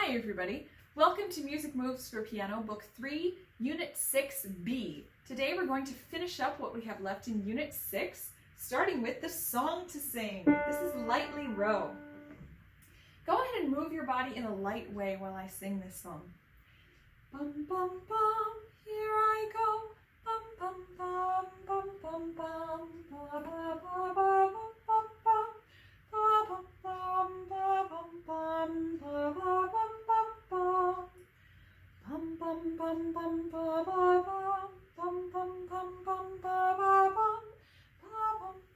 Hi everybody, welcome to Music Moves for Piano, Book 3, Unit 6B. Today we're going to finish up what we have left in Unit 6, starting with the song to sing. This is Lightly Row. Go ahead and move your body in a light way while I sing this song. Bum bum bum, here I go. Bum bum bum, bum bum bum, ba ba ba ba bum bum. Bum bum bum bum bum bum bum bum bum bum bum ba ba bum bum bum bum ba ba bum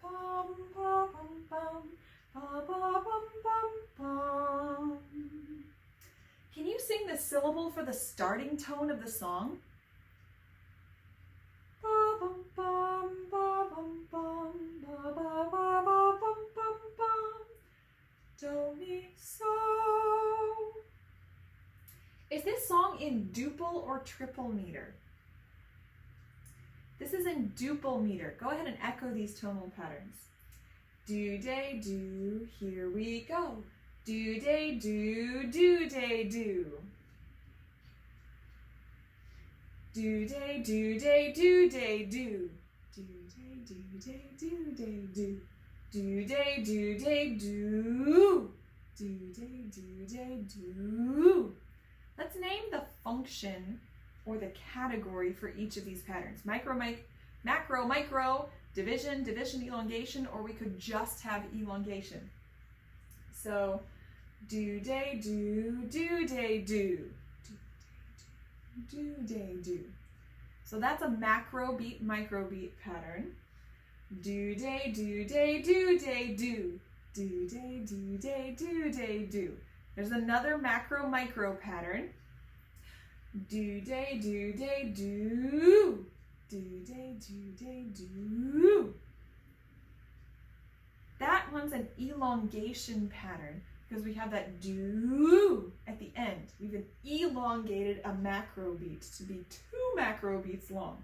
bum bum bum ba ba bum bum. Can you sing the syllable for the starting tone of the song? Ba bum bum ba bum bum ba ba ba ba bum bum bum. Do, mi, so. Is this song in duple or triple meter? This is in duple meter. Go ahead and echo these tonal patterns. Do, day, do, here we go. Do, day, do, day, do. Do, day, do, day, day, do. Do, day, do, day, do. Do, day, do, day, do. Do, day, do. Let's name the function or the category for each of these patterns. Macro, micro, division, elongation, or we could just have elongation. So, do, day, do, day, do. Do, day, do. So that's a macro beat, micro beat pattern. Do, day, do, day, do, day, do. Do, day, do, day, do, day, do. There's another macro, micro pattern. Do, day, do, day, do. Do, day, do, day, do. That one's an elongation pattern because we have that do at the end. We've elongated a macro beat to be 2 macro beats long.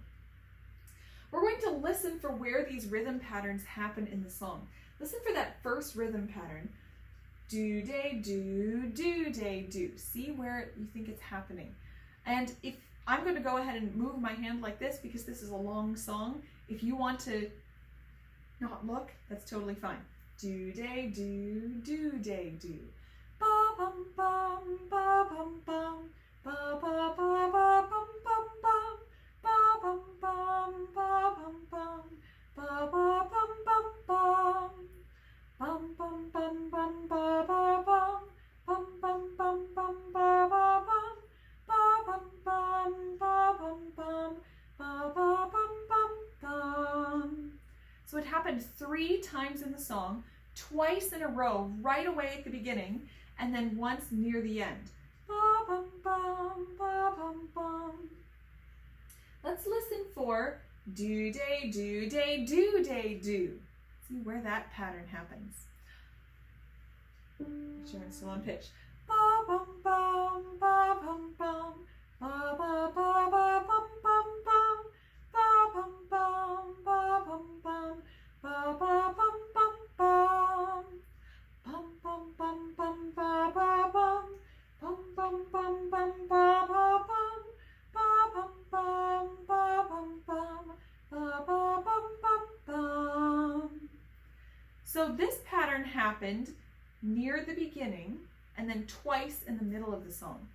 We're going to listen for where these rhythm patterns happen in the song. Listen for that first rhythm pattern. Do, day, do, day, do. See where you think it's happening. And if I'm going to go ahead and move my hand like this because this is a long song. If you want to not look, that's totally fine. Do, day, do, day, do. Ba bum bum, ba bum bum, ba ba ba ba bum bum bum, ba bum bum, ba bum bum, ba ba bum bum bum. Bum bum bum bum ba ba bum, bum bum bum bum ba ba bum, ba bum bum ba bum bum, ba ba bum bum bum. So it happened 3 times in the song, twice in a row, right away at the beginning, and then once near the end. Ba bum bum ba bum bum. Let's listen for do, day, do, day, do, day, do. See where that pattern happens. Make sure I'm still on pitch. Ba bum bum, ba bum bum, ba ba ba ba bum bum bum, ba bum bum, ba bum bum, ba ba bum bum bum, bum bum bum bum ba ba bum, bum bum bum bum ba ba bum, ba bum bum ba bum bum, ba ba bum bum bum. So this pattern happened near the beginning and then twice in the middle of the song.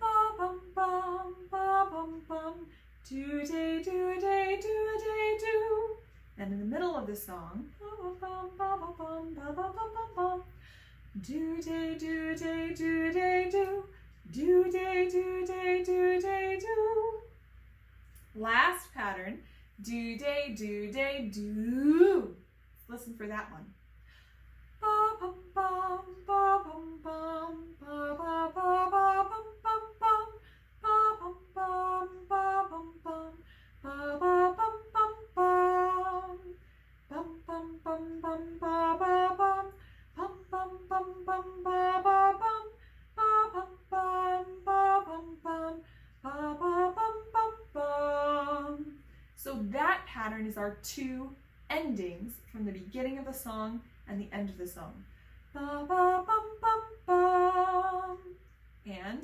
Ba bum bum, ba bum bum, do day, do day, do day, do. And in the middle of the song, ba bum bum, ba bum bum, ba ba bum bum bum, do day, do day, do day, do. Do day, do day, do day, do. Last pattern, do day, do day, do. Listen for that one. Ba bum bum, ba bum bum, ba ba ba ba bum bum bum, ba bum bum, ba bum bum, ba ba bum bum bum, bum bum bum bum ba ba bum, bum bum bum bum ba ba bum, ba bum bum, ba bum bum, ba ba bum bum bum. So that pattern is our 2 endings from the beginning of the song and the end of the song. Ba ba bum bum bum. And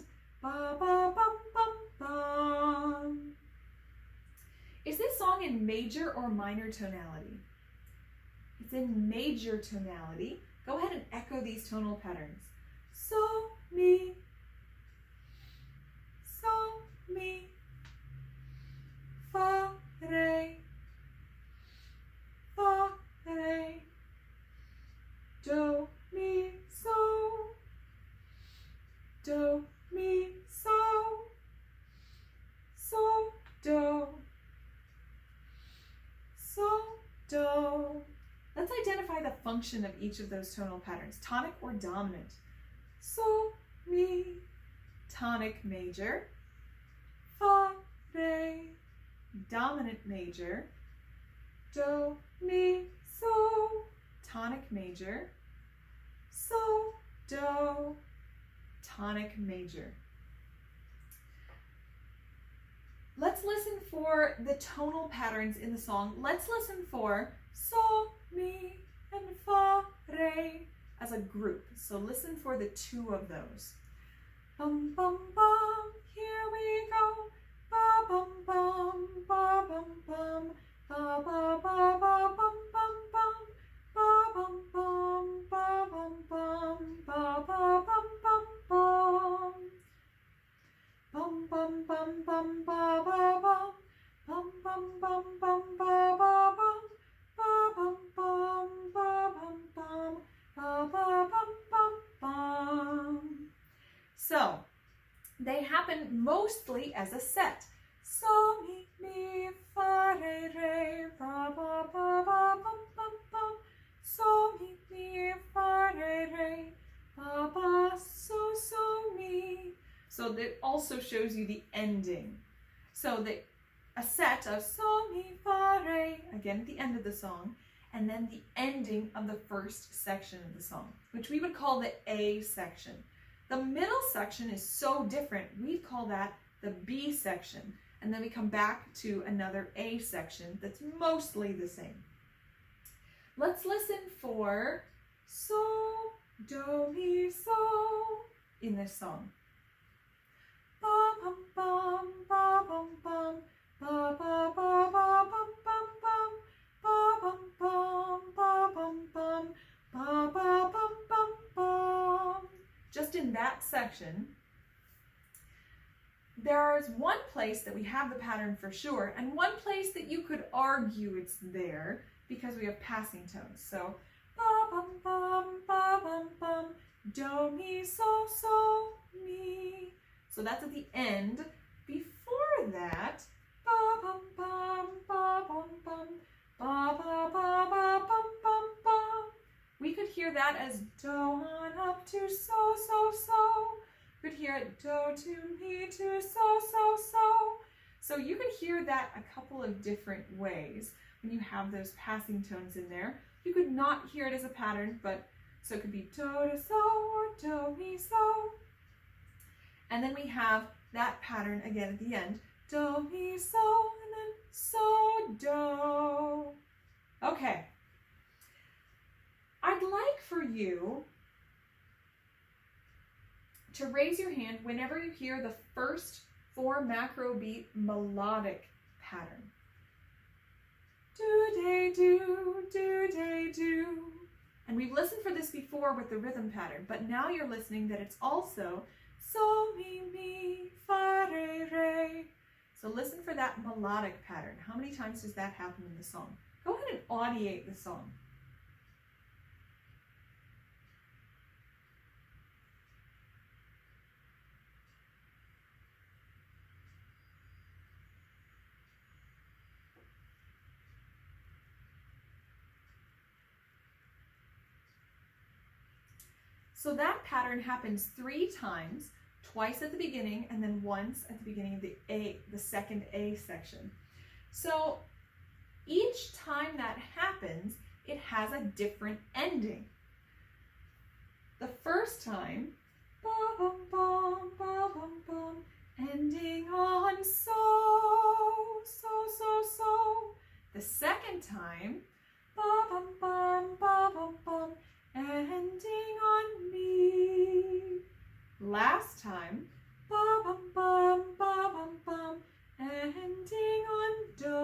major or minor tonality? It's in major tonality. Go ahead and echo these tonal patterns. So, mi, fa, re, do, mi, so, do, mi, so, do, so, do. Let's identify the function of each of those tonal patterns, tonic or dominant. So, mi, tonic major, fa, re, dominant major, do, mi, so, tonic major, so, do, tonic major. Let's listen for the tonal patterns in the song. Let's listen for so, mi, and fa, re as a group. So listen for the two of those. Bum, bum, bum, here we go. Ba, bum, bum, ba, bum, bum, ba, ba, ba, ba, bum, bum, bum, ba, bum, bum, ba, bum, bum, ba, ba, bum, bum, bum. Bum, bum, bum, bum, ba, ba, bum, bum, bum, bum, bum, ba, ba, bum, ba, bum, bum, ba, bum, bum, ba, ba, bum, bum, bum. So, they happen mostly as a set. So, mi, fa, re, ba, ba, ba, ba, bum, bum, bum. So, mi, fa, re, ba, ba, so, mi. So that also shows you the ending. So a set of so, mi, fa, re, again at the end of the song, and then the ending of the first section of the song, which we would call the A section. The middle section is so different, we'd call that the B section. And then we come back to another A section that's mostly the same. Let's listen for so, do, mi, so in this song. Ba, bum, bum, ba, bum, bum, ba, ba, ba, ba, bum, bum, bum, ba, bum, bum, ba, bum, bum, ba, ba, bum, bum, bum. Just in that section, there's one place that we have the pattern for sure, and one place that you could argue it's there because we have passing tones. So, ba, bum, bum, ba, bum, bum, do, mi, so, mi. So that's at the end. Before that, ba, bum, bum, ba, bum, bum, ba, ba, ba, ba, bum, bum, bum. We could hear that as do on up to so, We could hear it do to mi to so. So you could hear that a couple of different ways when you have those passing tones in there. You could not hear it as a pattern, but so it could be do to so or do mi so. And then we have that pattern again at the end. Do, mi, so, and then so, do. Okay. I'd like for you to raise your hand whenever you hear the first 4 macro beat melodic pattern. Do, day, do. And we've listened for this before with the rhythm pattern, but now you're listening that it's also so, mi, fa, re. So listen for that melodic pattern. How many times does that happen in the song? Go ahead and audiate the song. So that pattern happens 3 times, twice at the beginning and then once at the beginning of the second A section. So each time that happens, it has a different ending. The first time, ba, bum, bum, ba, bum, bum, ending on so. The second time, ba, bum, bum, ba, bum, bum, ending on mi. Last time, ba, bum, bum, ba, bum, bum, ending on do.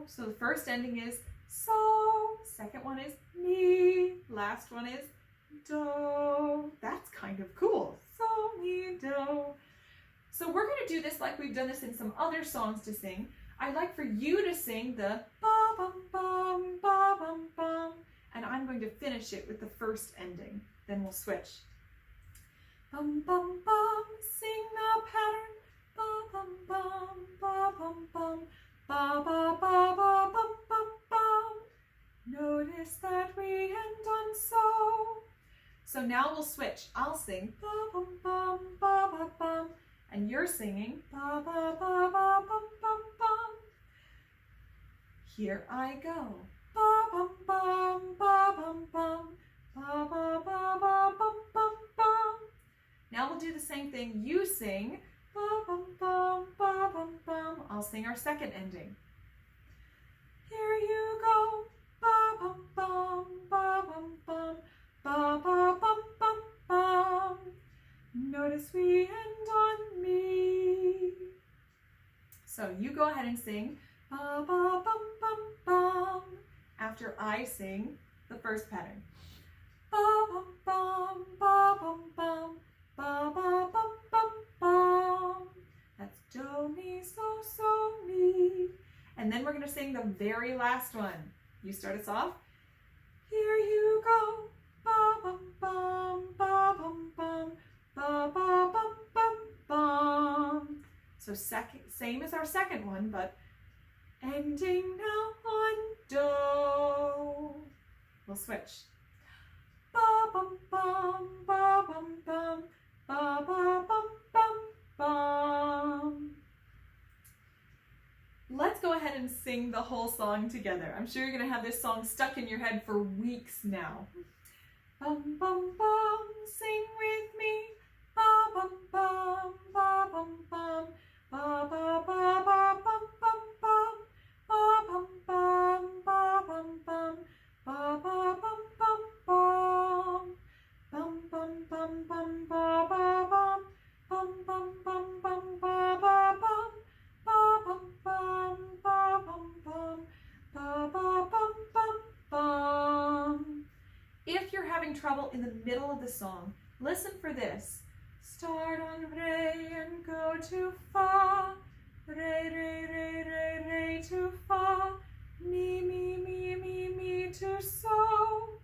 So the first first ending is so, second one is mi, last one is do. That's kind of cool. So, mi, do. So we're going to do this like we've done this in some other songs to sing. I'd like for you to sing the ba-bum-bum, ba-bum-bum, and I'm going to finish it with the first ending. Then we'll switch. Bum-bum-bum, sing the pattern. Ba-bum-bum, ba-bum-bum, ba-ba-ba-ba-bum-bum-bum. Notice that we end on so. So now we'll switch. I'll sing ba-bum-bum, ba-ba-bum, and you're singing ba-ba-ba-ba-bum-bum-bum. Here I go. Ba-bum-bum, ba-bum-bum, ba-ba-ba-ba-bum-bum-bum. Now we'll do the same thing. You sing ba-bum-bum, ba-bum-bum. I'll sing our second ending. Here you go. Ba-bum-bum, ba-bum-bum, ba-ba-bum-bum-bum. Notice we end on me. So you go ahead and sing ba-ba-bum-bum-bum after I sing the first pattern. Ba-bum-bum, ba-bum-bum, ba-ba-bum-bum-bum. That's do, mi, so, so, mi. And then we're going to sing the very last one. You start us off. Here you go. Ba-bum-bum, ba-bum-bum, ba-ba-bum-bum-bum. So same as our second one, but ending now on do. We'll switch. Ba-bum-bum, ba-bum-bum, ba-ba-bum-bum-bum. Let's go ahead and sing the whole song together. I'm sure you're going to have this song stuck in your head for weeks now. Bum, bum, bum, sing with me. Ba, bum, bum, ba, bum, bum, ba, ba, ba, ba, bum, bum, bum, ba, bum, bum, ba, bum, bum, ba, ba, bum, bum, bum, bum, bum, bum, bum, ba, ba, bum, bum, bum, bum, bum, ba, ba, bum, ba, bum, bum, ba, bum, bum, ba, ba, bum, bum, bum. If you're having trouble in the middle of the song, listen for this. Start on re and go to fa. Re, re, re, re, re to fa. Mi, mi, mi, mi, mi to so.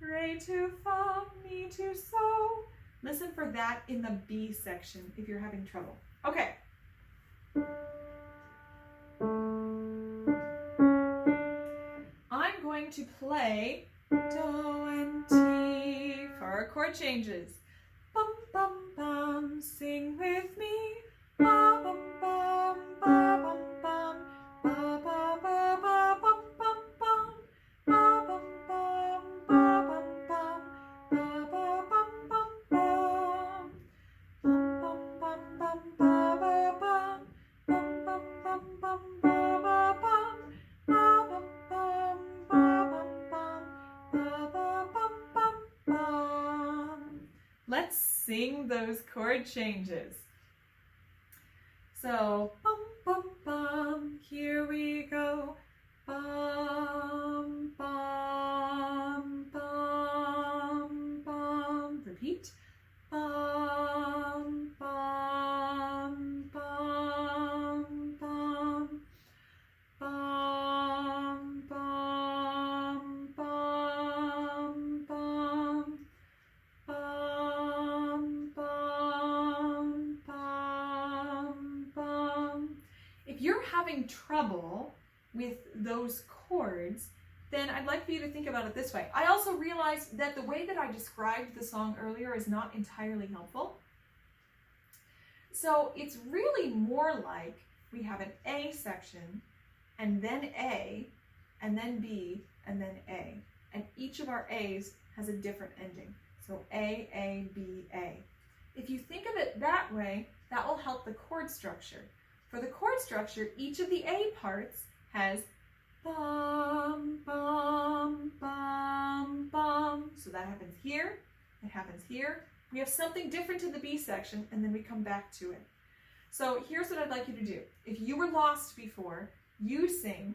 Re to fa, mi to so. Listen for that in the B section if you're having trouble. Okay. I'm going to play do and ti for our chord changes. Bum, bum, bum, sing with me. Ba, bum, bum, ba, bum, bum, ba, ba, ba, ba, bum, bum, bum. Ba, bum, bum, ba, bum, bum, ba, ba, bum, bum, bum. Bum, bum, bum, bum, ba, ba, bum. Bum, bum, bum, bum, ba, ba, bum. Ba, bum, bum, ba, bum, bum. Ba, ba, bum, bum, bum. Let's sing those chord changes. So, bum, bum, bum, here we go. Bum, bum, bum, bum. Repeat. Bum, bum, bum, bum. Bum, bum, bum, bum. Bum, bum, bum, bum. If you're having trouble with those chords, then I'd like for you to think about it this way. I also realized that the way that I described the song earlier is not entirely helpful. So it's really more like we have an A section, and then A, and then B, and then A. And each of our A's has a different ending. So A, B, A. If you think of it that way, that will help the chord structure. For the chord structure, each of the A parts has bum, bum, bum, bum. So that happens here, it happens here. We have something different to the B section, and then we come back to it. So here's what I'd like you to do. If you were lost before, you sing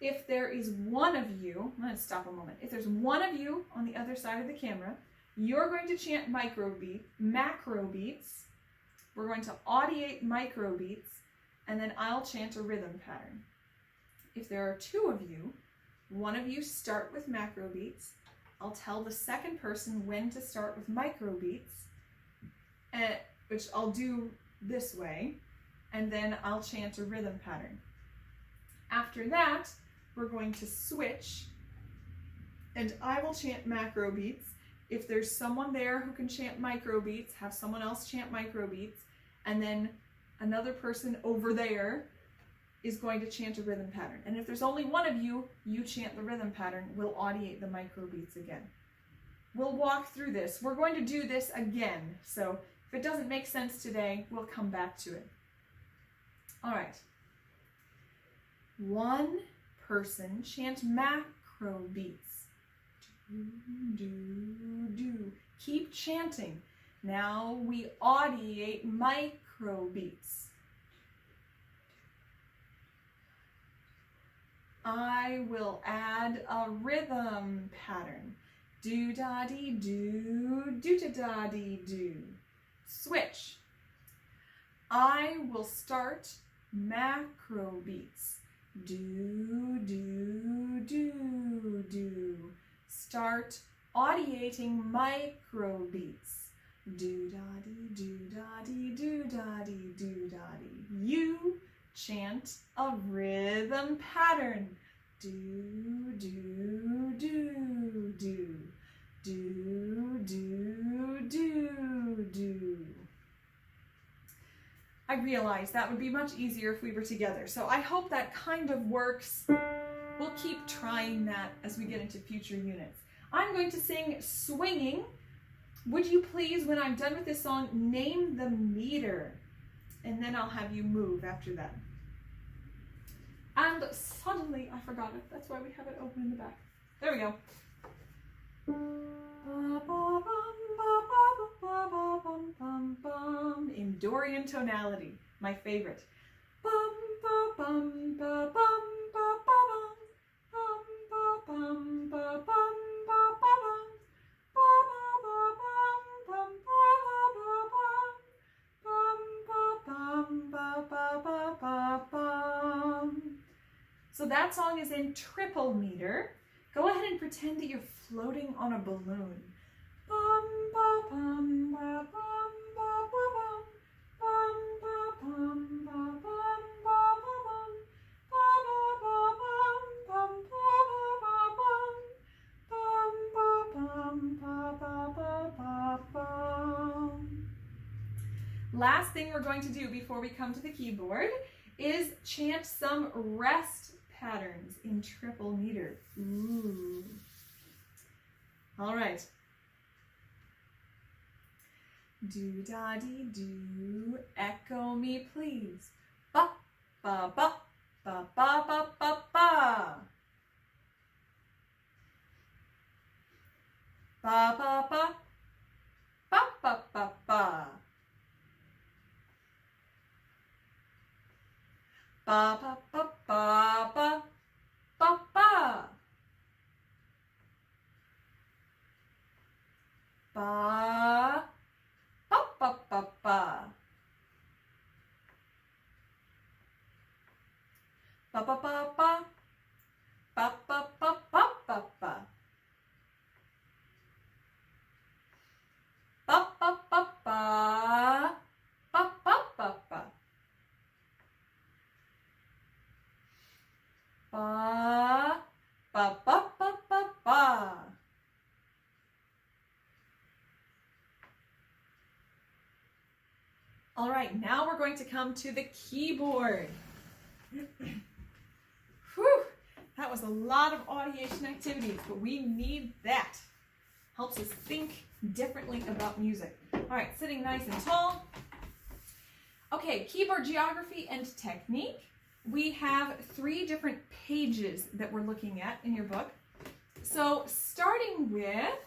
if there is one of you, I'm going to stop a moment. If there's one of you on the other side of the camera, you're going to chant macro beats. We're going to audiate micro beats, and then I'll chant a rhythm pattern. If there are two of you, one of you start with macro beats. I'll tell the second person when to start with micro beats, which I'll do this way, and then I'll chant a rhythm pattern. After that, we're going to switch, and I will chant macro beats. If there's someone there who can chant micro beats, have someone else chant micro beats, and then another person over there is going to chant a rhythm pattern. And if there's only one of you, you chant the rhythm pattern. We'll audiate the micro beats again. We'll walk through this. We're going to do this again. So if it doesn't make sense today, we'll come back to it. All right. One person chant macro beats. Do, do, do. Keep chanting. Now we audiate micro beats. I will add a rhythm pattern. Do da dee do, do da da dee do. Switch. I will start macro beats. Do, do, do, do. Start audiating micro beats. Do da dee do da dee do da dee do da dee. You chant a rhythm pattern. Do, do, do, do. Do, do, do, do. I realized that would be much easier if we were together. So I hope that kind of works. We'll keep trying that as we get into future units. I'm going to sing Swinging. Would you please, when I'm done with this song, name the meter? And then I'll have you move after that. And suddenly, I forgot it. That's why we have it open in the back. There we go. In Dorian tonality, my favorite. So that song is in triple meter. Go ahead and pretend that you're floating on a balloon. Last thing we're going to do before we come to the keyboard is chant some rest patterns in triple meter. Ooh. All right. Do da dee do, echo me please. Ba ba ba ba ba ba ba ba. Ba ba ba ba ba ba ba. Ba ba ba ba ba ba ba. Ba ba ba ba ba. Ba ba ba ba. Ba ba ba ba ba ba. Ba ba ba ba. Ba ba ba ba. Ba ba ba ba ba ba. All right, now we're going to come to the keyboard. Whew, that was a lot of audiation activities, but we need that. Helps us think differently about music. All right, sitting nice and tall. Okay, keyboard geography and technique. We have 3 different pages that we're looking at in your book. So starting with,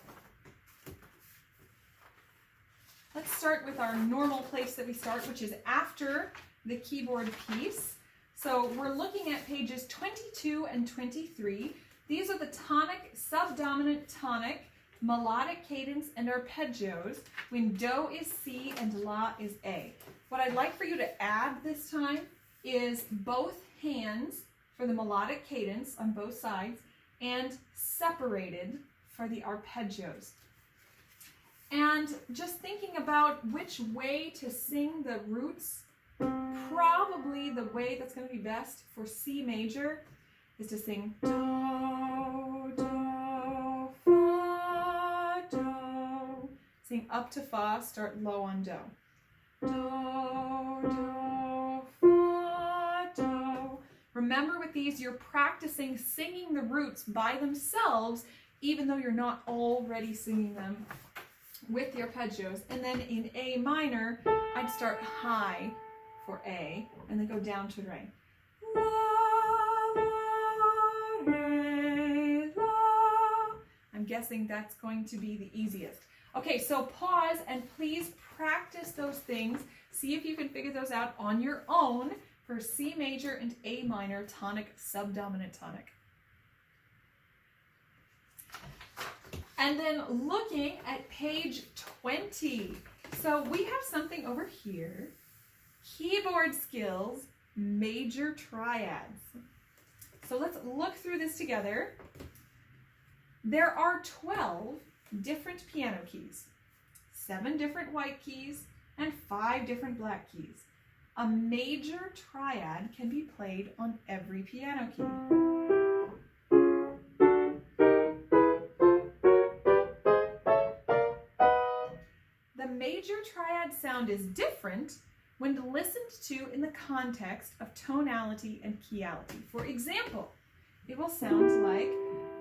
let's start with our normal place that we start, which is after the keyboard piece. So we're looking at pages 22 and 23. These are the tonic, subdominant tonic, melodic cadence, and arpeggios when Do is C and La is A. What I'd like for you to add this time is both hands for the melodic cadence on both sides and separated for the arpeggios. And just thinking about which way to sing the roots, probably the way that's going to be best for C major is to sing Do, Do, Fa, Do. Sing up to Fa, start low on Do. Do, Do, Fa, Do. Remember with these, you're practicing singing the roots by themselves, even though you're not already singing them with the arpeggios. And then in A minor, I'd start high for A, and then go down to Re. La, la, re, la. I'm guessing that's going to be the easiest. Okay, so pause and please practice those things. See if you can figure those out on your own for C major and A minor tonic, subdominant tonic. And then looking at page 20. So we have something over here. Keyboard skills, major triads. So let's look through this together. There are 12 different piano keys, 7 different white keys, and 5 different black keys. A major triad can be played on every piano key. The major triad sound is different when listened to in the context of tonality and keyality. For example, it will sound like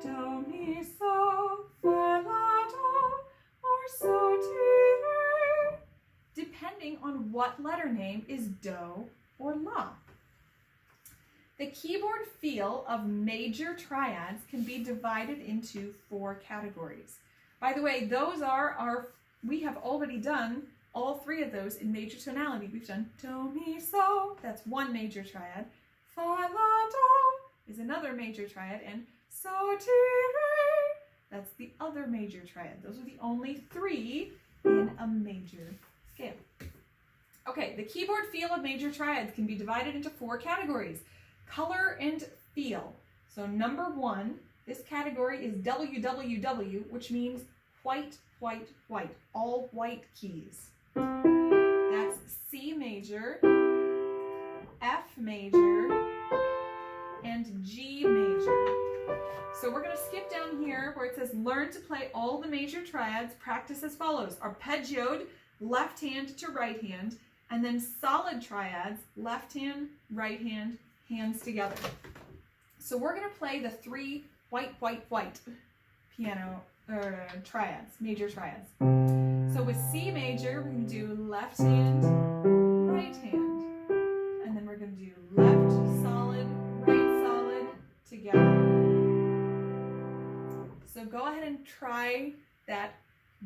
Do, Mi, So, Fa, La, Do, or So, Ti, Re, depending on what letter name is Do or La. The keyboard feel of major triads can be divided into 4 categories. By the way, those are we have already done all 3 of those in major tonality. We've done Do, Mi, So, that's one major triad. Fa, La, Do is another major triad, and So, Ti, Re, that's the other major triad. Those are the only 3 in a major scale. Okay, the keyboard feel of major triads can be divided into 4 categories. Color and feel. So number 1, this category is WWW, which means white, white, white. All white keys. That's C major, F major, and G major. So we're going to skip down here where it says learn to play all the major triads. Practice as follows. Arpeggioed, left hand to right hand, and then solid triads, left hand, right hand, hands together. So we're going to play the 3 white, white, white piano triads, major triads. So with C major, we're going to do left hand, right hand. And then we're going to do left solid, right solid together. So go ahead and try that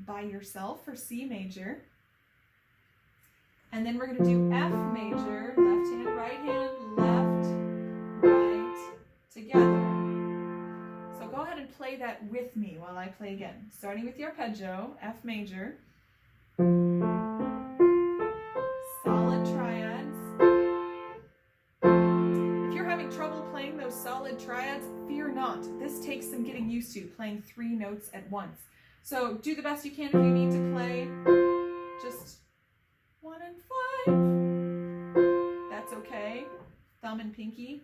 by yourself for C major. And then we're going to do F major, left hand, right hand, left, right, together. So go ahead and play that with me while I play again. Starting with the arpeggio, F major. Solid triads. If you're having trouble playing those solid triads, fear not. This takes some getting used to, playing 3 notes at once. So do the best you can if you need to play just 1 and 5. That's okay. Thumb and pinky.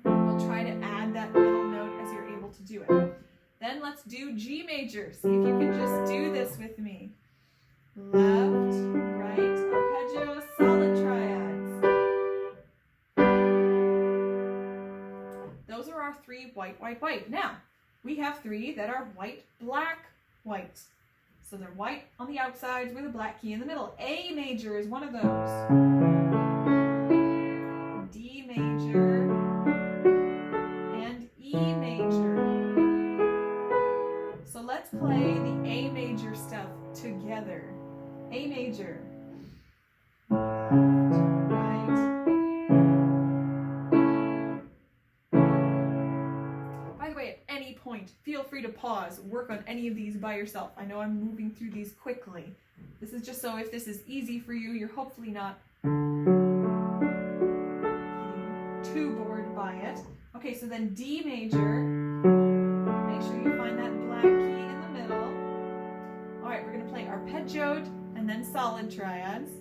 We'll try to add that middle note as you're able to do it. Then let's do G major. See if you can just do this with me. Left, right, arpeggio, solid triads. Those are our 3 white, white, white. Now, we have 3 that are white, black, white. So they're white on the outsides with a black key in the middle. A major is one of those. D major and E major. So let's play the A major stuff together. A major. Left, right, to pause, work on any of these by yourself. I know I'm moving through these quickly. This is just so if this is easy for you, you're hopefully not getting too bored by it. Okay, so then D major. Make sure you find that black key in the middle. All right, we're going to play arpeggiated and then solid triads.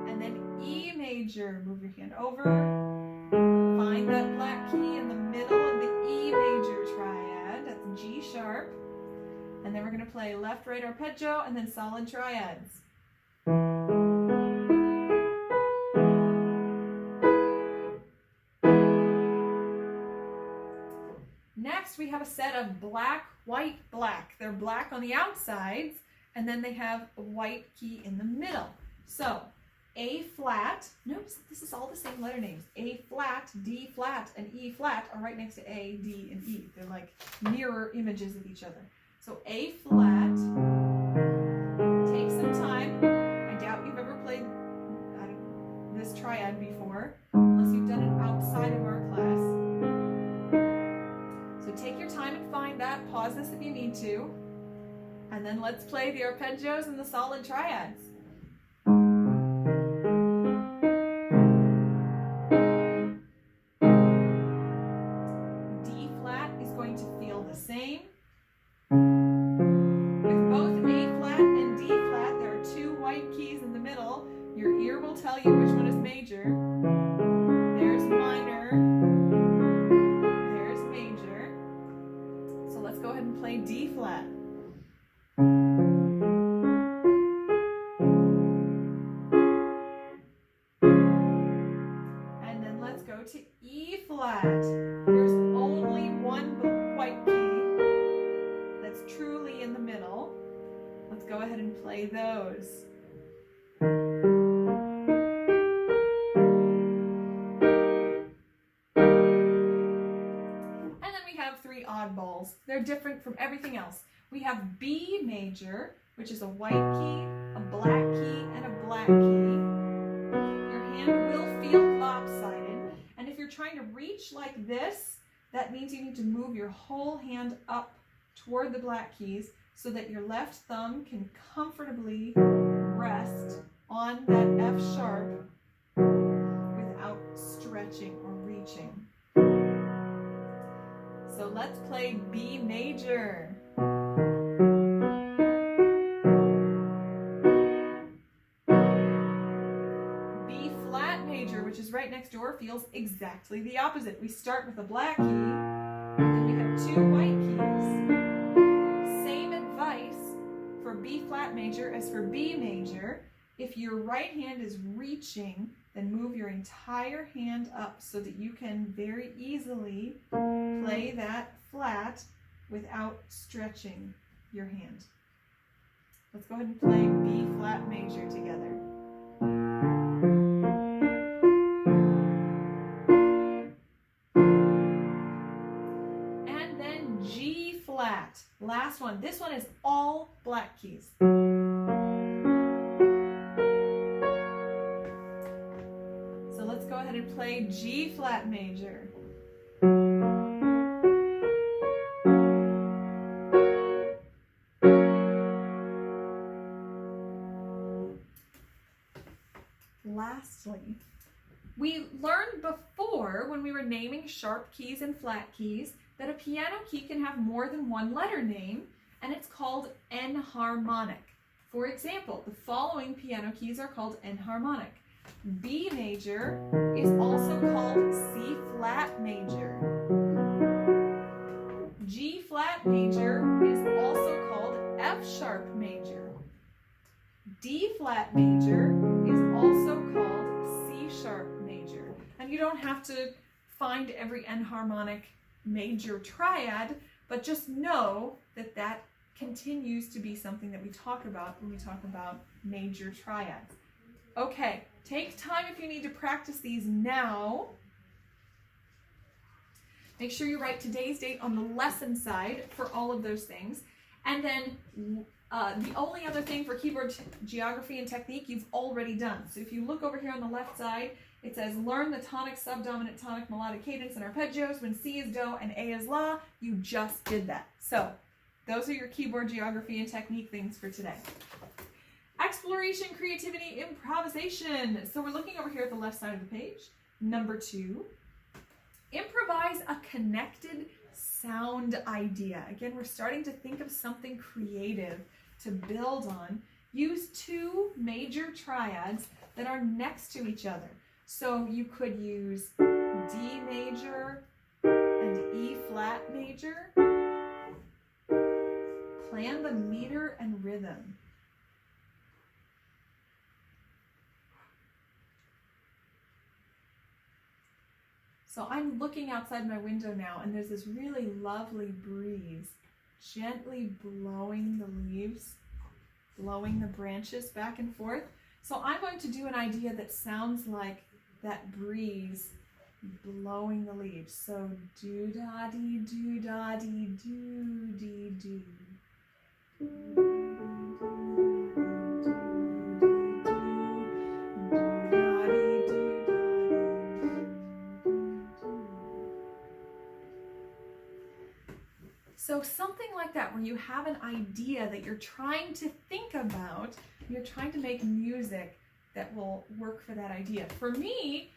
And then E major. Move your hand over. Find that black key in the middle of the E major triad. That's G sharp. And then we're going to play left, right arpeggio and then solid triads. Next, we have a set of black, white, black. They're black on the outsides, and then they have a white key in the middle. So, A flat, notice this is all the same letter names. A flat, D flat, and E flat are right next to A, D, and E. They're like mirror images of each other. So A flat, take some time. I doubt you've ever played this triad before, unless you've done it outside of our class. So take your time and find that. Pause this if you need to. And then let's play the arpeggios and the solid triads. D flat is going to feel the same. With both A flat and D flat, there are two white keys in the middle. Your ear will tell you which one is major. There's minor. There's major. So let's go ahead and play D flat. And then let's go to E flat. There's only one white key that's truly in the middle. Let's go ahead and play those. Three oddballs. They're different from everything else. We have B major, which is a white key, a black key, and a black key. Your hand will feel lopsided, and if you're trying to reach like this, that means you need to move your whole hand up toward the black keys so that your left thumb can comfortably rest on that F sharp without stretching or reaching. So let's play B major. B flat major, which is right next door, feels exactly the opposite. We start with a black key, and then we have two white keys. Same advice for B flat major as for B major. If your right hand is reaching, then move your entire hand up so that you can very easily play that flat without stretching your hand. Let's go ahead and play B flat major together. And then G flat. Last one. This one is all black keys. Go ahead and play G flat major. Lastly, we learned before when we were naming sharp keys and flat keys that a piano key can have more than one letter name, and it's called enharmonic. For example, the following piano keys are called enharmonic. B major is also called C flat major. G flat major is also called F sharp major. D flat major is also called C sharp major. And you don't have to find every enharmonic major triad, but just know that that continues to be something that we talk about when we talk about major triads. Okay, take time if you need to practice these now. Make sure you write today's date on the lesson side for all of those things. And then The only other thing for keyboard geography and technique you've already done. So if you look over here on the left side, it says learn the tonic, subdominant, tonic, melodic cadence and arpeggios when C is do and A is la. You just did that. So those are your keyboard geography and technique things for today. Exploration, creativity, improvisation. So we're looking over here at the left side of the page. Number 2, improvise a connected sound idea. Again, we're starting to think of something creative to build on. Use 2 major triads that are next to each other. So you could use D major and E flat major. Plan the meter and rhythm. So I'm looking outside my window now, and there's this really lovely breeze gently blowing the leaves, blowing the branches back and forth. So I'm going to do an idea that sounds like that breeze blowing the leaves. So do-da-dee, do-da-dee, do-dee-doo. So something like that, where you have an idea that you're trying to think about, you're trying to make music that will work for that idea. For me,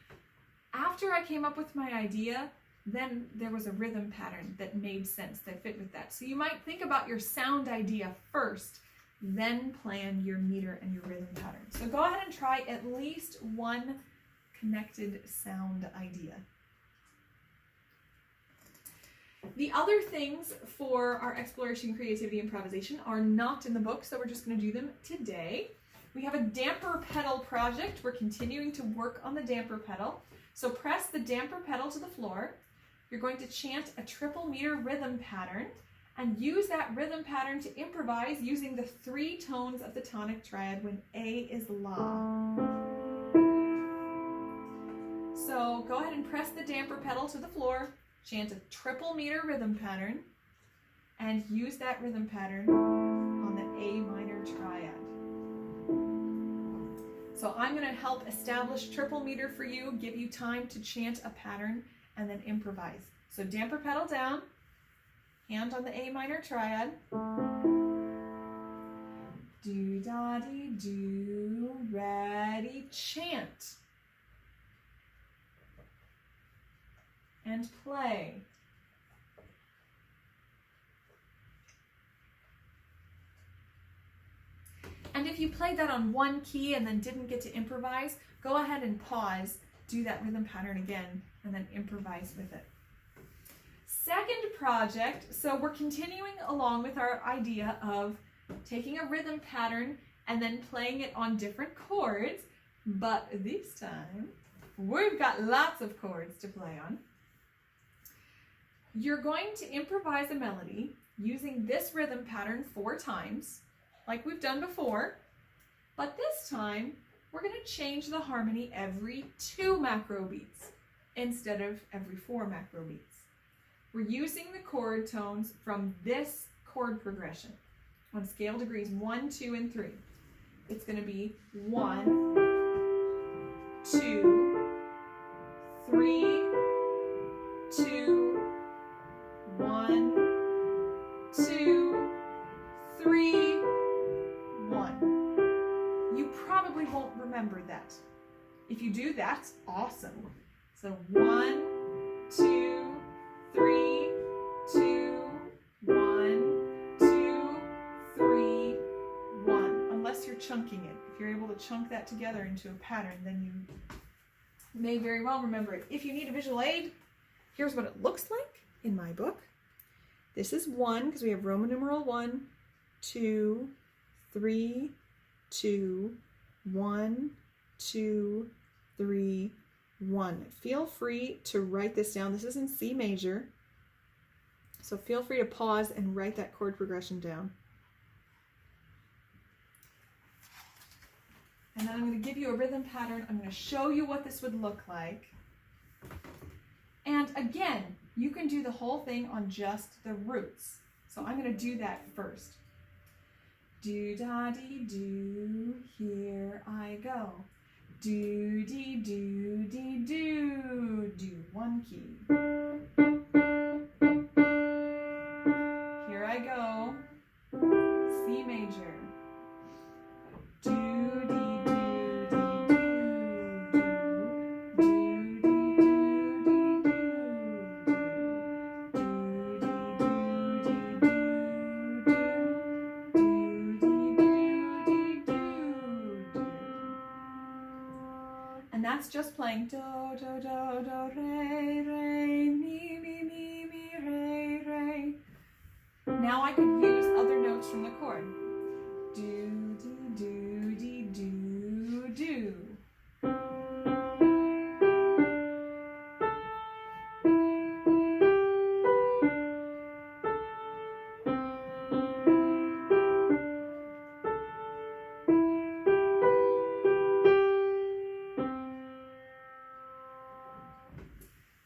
after I came up with my idea, then there was a rhythm pattern that made sense, that fit with that. So you might think about your sound idea first, then plan your meter and your rhythm pattern. So go ahead and try at least one connected sound idea. The other things for our exploration, creativity, improvisation are not in the book, so we're just going to do them today. We have a damper pedal project. We're continuing to work on the damper pedal. So press the damper pedal to the floor. You're going to chant a triple meter rhythm pattern and use that rhythm pattern to improvise using the 3 tones of the tonic triad when A is la. So go ahead and press the damper pedal to the floor. Chant a triple meter rhythm pattern and use that rhythm pattern on the A minor triad. So I'm going to help establish triple meter for you, give you time to chant a pattern and then improvise. So damper pedal down, hand on the A minor triad. Do da dee do, ready, chant. And play. And if you played that on one key and then didn't get to improvise, go ahead and pause, do that rhythm pattern again, and then improvise with it. Second project, so we're continuing along with our idea of taking a rhythm pattern and then playing it on different chords, but this time we've got lots of chords to play on. You're going to improvise a melody using this rhythm pattern 4 times, like we've done before, but this time we're going to change the harmony every 2 macro beats instead of every 4 macro beats. We're using the chord tones from this chord progression on scale degrees 1, 2, and 3. It's going to be 1, 2, 3, 2, 1, 2, 3, 1. You probably won't remember that. If you do, that's awesome. So 1, 2, 3, 2, 1, 2, 3, 1. Unless you're chunking it. If you're able to chunk that together into a pattern, then you may very well remember it. If you need a visual aid, here's what it looks like in my book. This is 1, because we have Roman numeral 1, 2, 3, 2, 1, 2, 3, 1. Feel free to write this down. This is in C major, so feel free to pause and write that chord progression down. And then I'm going to give you a rhythm pattern. I'm going to show you what this would look like. And again, you can do the whole thing on just the roots. So I'm going to do that first. Do-da-dee-do, here I go. Do-dee-do-dee-do, do one key. Here I go, C major. And that's just playing do, do, do, do, re, re, mi, mi, mi, mi, re, re. Now I could use other notes from the chord. Do, do, do, do, do.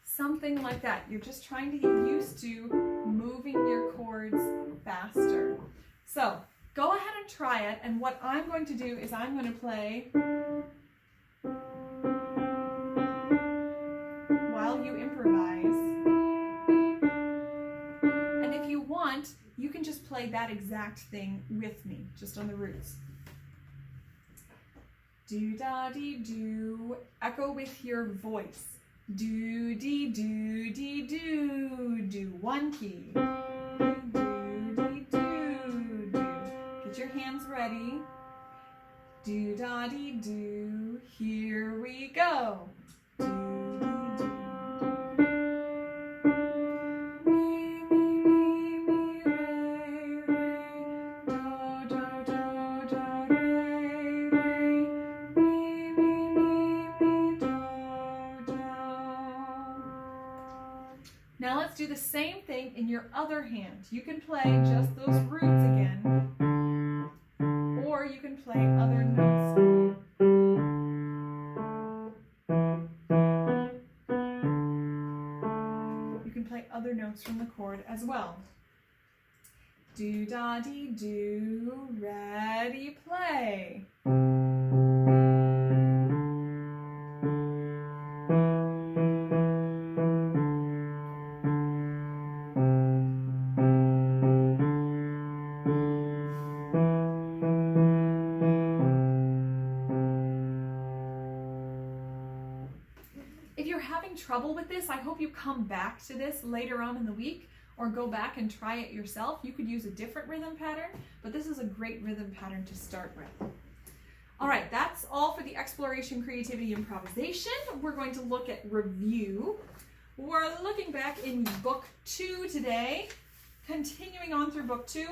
Something like that. You're just trying to get used to moving your chords faster. So go ahead and try it, and what I'm going to do is I'm going to play while you improvise. And if you want, you can just play that exact thing with me, just on the roots. Do-da-dee-do, echo with your voice. Do-dee-do-dee-do, do one key. Do-dee-do-do. Get your hands ready. Do-da-dee-do, here we go. Do-dee-do. Mi, mi, mi, mi, re, re. Do, do, do, do, re, re. Mi, mi, mi, mi, do, do. Now let's do the same thing in your other hand. You can play just those roots again, or you can play other notes. You can play other notes from the chord as well. Do-da-dee-do, ready, play. If you're having trouble with this, I hope you come back to this later on in the week or go back and try it yourself. You could use a different rhythm pattern, but this is a great rhythm pattern to start with. All right, that's all for the exploration, creativity, improvisation. We're going to look at review. We're looking back in book 2 today, continuing on through book 2.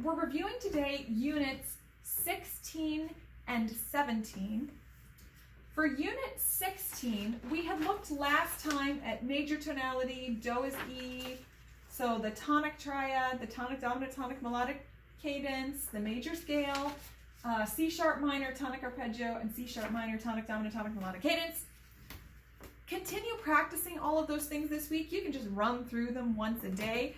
We're reviewing today units 16 and 17. For unit 16, we had looked last time at major tonality, do is E, so the tonic triad, the tonic dominant tonic melodic cadence, the major scale, C sharp minor tonic arpeggio, and C sharp minor tonic dominant tonic melodic cadence. Continue practicing all of those things this week. You can just run through them once a day.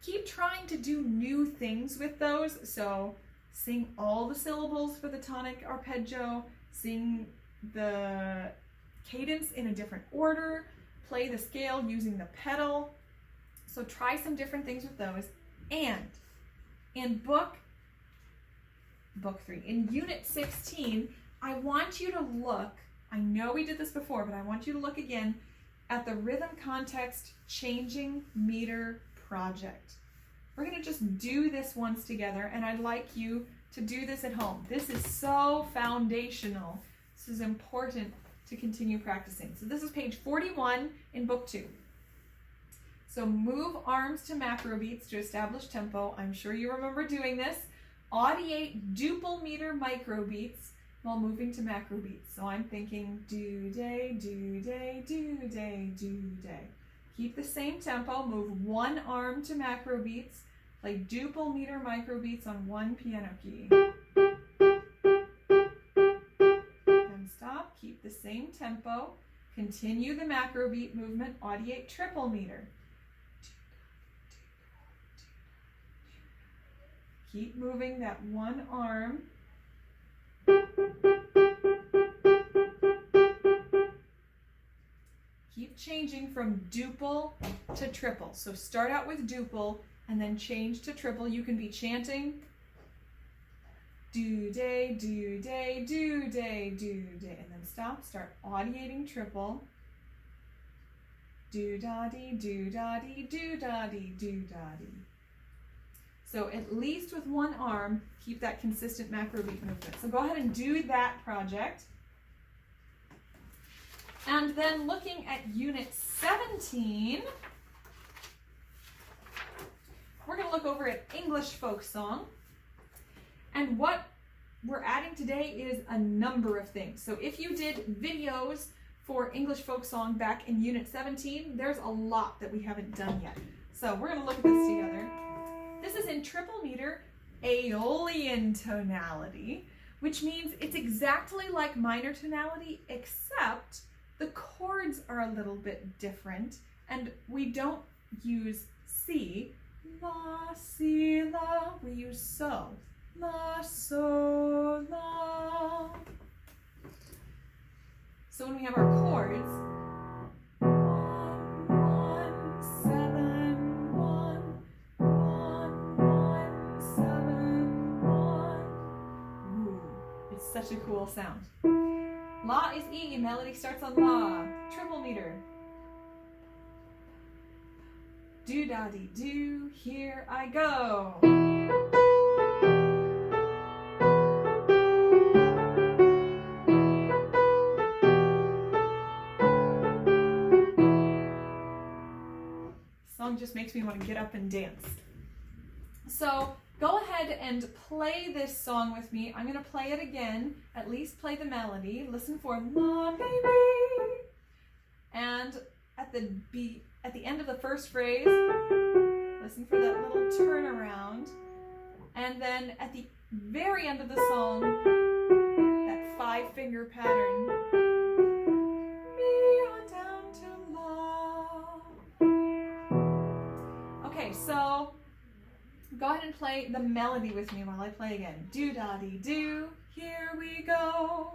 Keep trying to do new things with those, so sing all the syllables for the tonic arpeggio, sing the cadence in a different order, play the scale using the pedal. So try some different things with those. And in book 3, in unit 16, I want you to look, I know we did this before, but I want you to look again at the rhythm context changing meter project. We're going to just do this once together, and I'd like you to do this at home. This is so foundational. This is important to continue practicing. So this is page 41 in book 2. So move arms to macro beats to establish tempo. I'm sure you remember doing this. Audiate duple meter micro beats while moving to macro beats. So I'm thinking do day, do day, do day, do day. Keep the same tempo. Move one arm to macro beats. Play duple meter micro beats on one piano key. Stop, keep the same tempo, continue the macro beat movement, audiate triple meter. Keep moving that one arm. Keep changing from duple to triple. So start out with duple and then change to triple. You can be chanting do day, do day, do day, do day, and then stop. Start audiating triple. Do da dee, do da dee, do da dee, do da dee. So at least with one arm, keep that consistent macro beat movement. So go ahead and do that project. And then looking at Unit 17, we're going to look over at English folk song. And what we're adding today is a number of things. So if you did videos for English folk song back in Unit 17, there's a lot that we haven't done yet. So we're going to look at this together. This is in triple meter Aeolian tonality, which means it's exactly like minor tonality, except the chords are a little bit different, and we don't use C, la, si, la, we use so, la, so, la. So when we have our chords, 1, 1, 7, 1, 1, 1, 7, 1. Ooh, it's such a cool sound. La is E, melody starts on La, triple meter. Do da dee do, here I go. Song just makes me want to get up and dance. So go ahead and play this song with me. I'm going to play it again. At least play the melody. Listen for La baby. And at the end of the first phrase, listen for that little turnaround. And then at the very end of the song, that 5-finger pattern. Mi on down to La. Okay, so go ahead and play the melody with me while I play again. Do da dee do, here we go.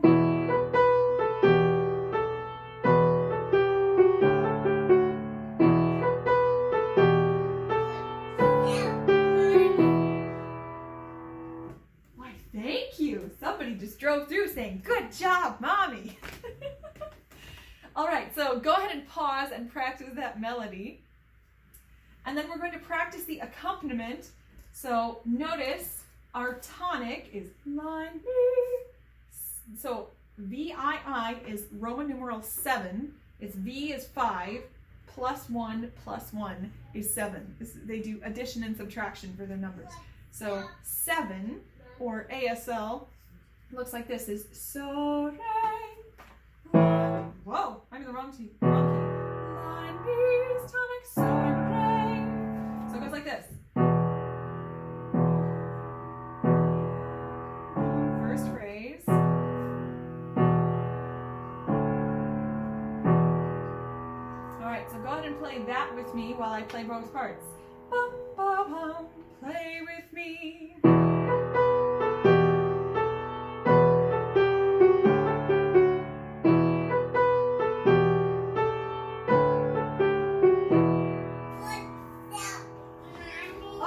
Why, thank you. Somebody just drove through saying, good job, Mommy. All right, so go ahead and pause and practice that melody. And then we're going to practice the accompaniment. So notice our tonic is line B. So VII is Roman numeral 7. It's V is 5, plus 1 is 7. They do addition and subtraction for their numbers. So 7, or ASL, looks like this is so re. Whoa, I'm in the wrong key. Line B is tonic, so re. So it goes like this. First phrase. All right, so go ahead and play that with me while I play both parts. Bum, bum, bum, play with me.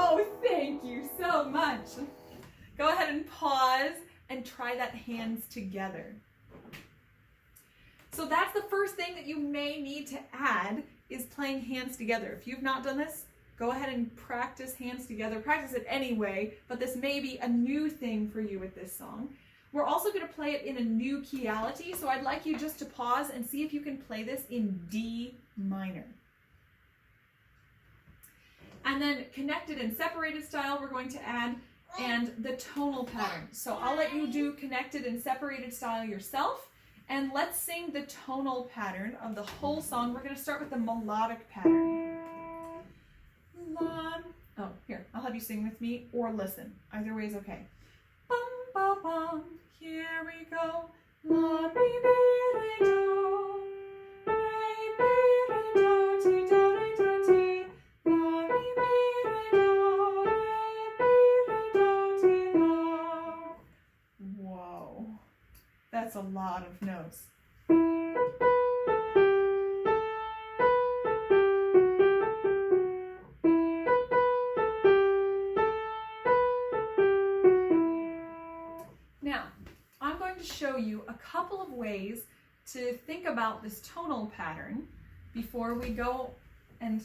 Oh, thank you so much. Go ahead and pause and try that hands together. So that's the first thing that you may need to add is playing hands together. If you've not done this, go ahead and practice hands together. Practice it anyway, but this may be a new thing for you with this song. We're also going to play it in a new keyality, so I'd like you just to pause and see if you can play this in D minor. And then connected and separated style we're going to add, and the tonal pattern. So I'll let you do connected and separated style yourself, and let's sing the tonal pattern of the whole song. We're going to start with the melodic pattern. Oh, here, I'll have you sing with me or listen. Either way is okay. Bum, ba, bum, here we go. La, mi, mi, re, do. Re, mi, re, do, ti, do, re, do, ti. La, mi, mi, re, do. Re, mi, re, do. That's a lot of notes. Now, I'm going to show you a couple of ways to think about this tonal pattern before we go and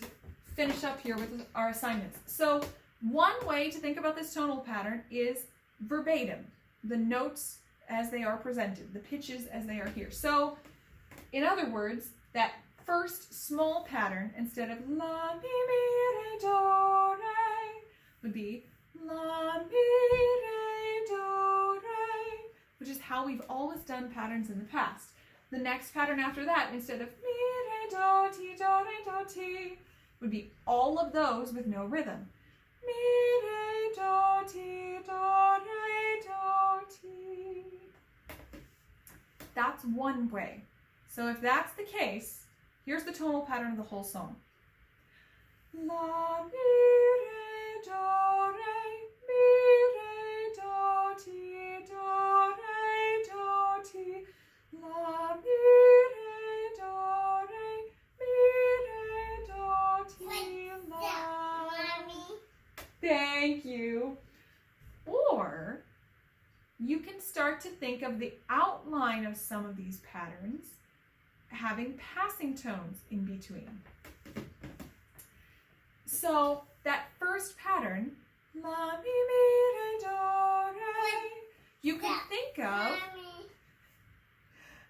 finish up here with our assignments. So one way to think about this tonal pattern is verbatim, the notes as they are presented, the pitches as they are here. So in other words, that first small pattern, instead of la, mi, re, do, re, would be la, mi, re, do, re, which is how we've always done patterns in the past. The next pattern after that, instead of mi, re, do, ti, would be all of those with no rhythm. Mi, re, do, ti, do, ti. That's one way. So if that's the case, here's the tonal pattern of the whole song. La, mi, re, do, re, do, ti, la, mi, re, do, ti, la. Thank you. Or you can start to think of the outline of some of these patterns having passing tones in between. So that first pattern, la, mi, re, do, re, you can think of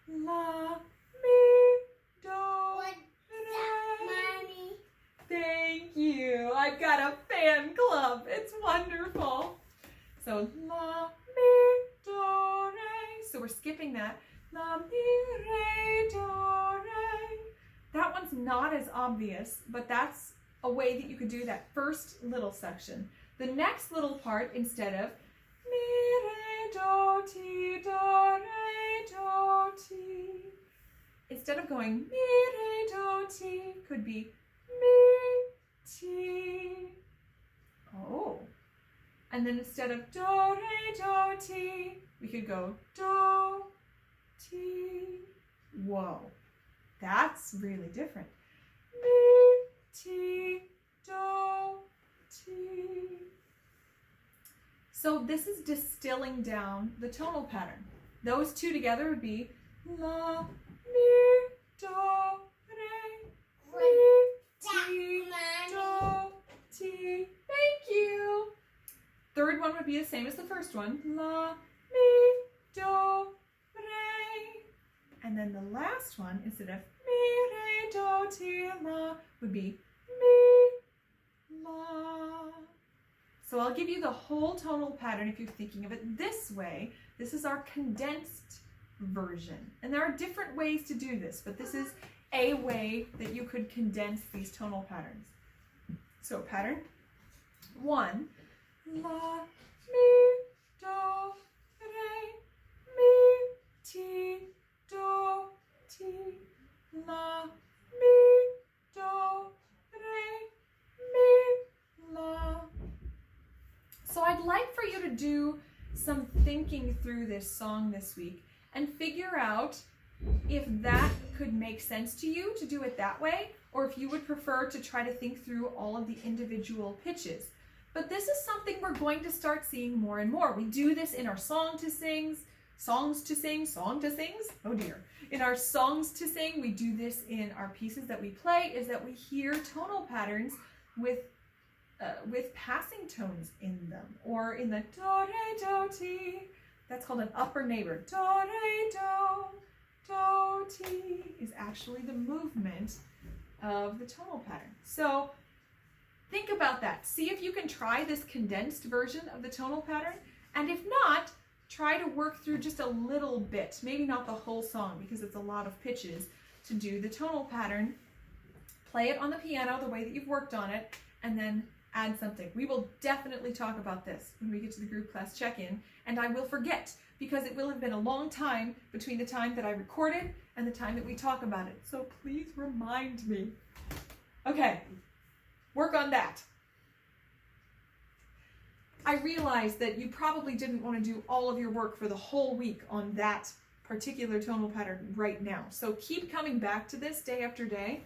la, mi, do, re. Thank you. I've got a fan club. It's wonderful. So la, mi, do, re. So we're skipping that. La, mi, re, do, re. That one's not as obvious, but that's a way that you could do that first little section. The next little part, instead of mi, re, do, ti, instead of going mi, re, do, ti, could be mi, ti. Oh. And then instead of do, re, do, ti, we could go do, ti. Whoa. That's really different. Mi, ti, do, ti. So this is distilling down the tonal pattern. Those two together would be la, mi, do, re, mi, ti, do, ti. Thank you. Third one would be the same as the first one. La, mi, do, re. And then the last one, instead of mi, re, do, ti, la, would be mi, la. So I'll give you the whole tonal pattern if you're thinking of it this way. This is our condensed version. And there are different ways to do this, but this is a way that you could condense these tonal patterns. So pattern 1, la, mi, do, re, mi, ti, do, ti, la, mi, do, re, mi, la. So I'd like for you to do some thinking through this song this week and figure out if that could make sense to you to do it that way, or if you would prefer to try to think through all of the individual pitches. But this is something we're going to start seeing more and more. We do this in our songs to sing, oh dear. In our songs to sing, we do this in our pieces that we play, is that we hear tonal patterns with passing tones in them, or in the do, re, do, ti. That's called an upper neighbor. Do, re, do, ti is actually the movement of the tonal pattern. So think about that. See if you can try this condensed version of the tonal pattern, and if not, try to work through just a little bit, maybe not the whole song because it's a lot of pitches, to do the tonal pattern. Play it on the piano the way that you've worked on it, and then add something. We will definitely talk about this when we get to the group class check-in, and I will forget because it will have been a long time between the time that I recorded and the time that we talk about it. So please remind me. Okay, work on that. I realize that you probably didn't want to do all of your work for the whole week on that particular tonal pattern right now. So keep coming back to this day after day,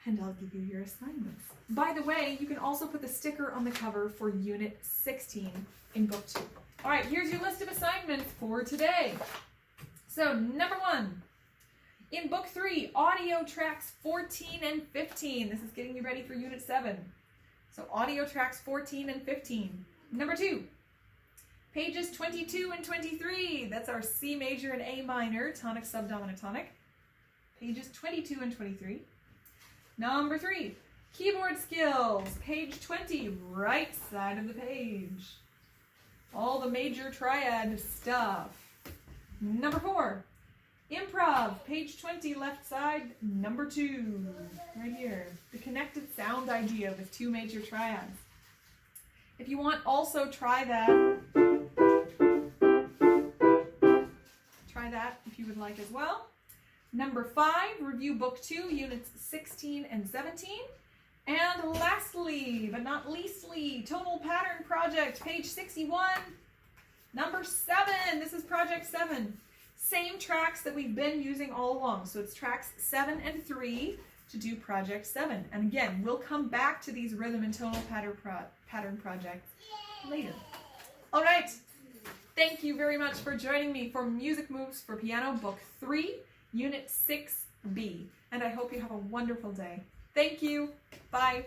and I'll give you your assignments. By the way, you can also put the sticker on the cover for Unit 16 in Book 2. All right, here's your list of assignments for today. So number 1, in Book 3, audio tracks 14 and 15. This is getting you ready for Unit 7. So audio tracks 14 and 15. Number 2, pages 22 and 23. That's our C major and A minor, tonic, subdominant, tonic. Pages 22 and 23. Number 3, keyboard skills, page 20, right side of the page. All the major triad stuff. Number 4, improv, page 20, left side, number 2, right here. The connected sound idea with 2 major triads. If you want, also try that. Try that if you would like as well. Number 5, review Book 2, Units 16 and 17. And lastly, but not leastly, Tonal Pattern Project, page 61. Number 7, this is Project 7. Same tracks that we've been using all along. So it's tracks 7 and 3 to do Project 7. And again, we'll come back to these rhythm and tonal pattern projects later. All right. Thank you very much for joining me for Music Moves for Piano, Book 3, Unit 6B. And I hope you have a wonderful day. Thank you. Bye.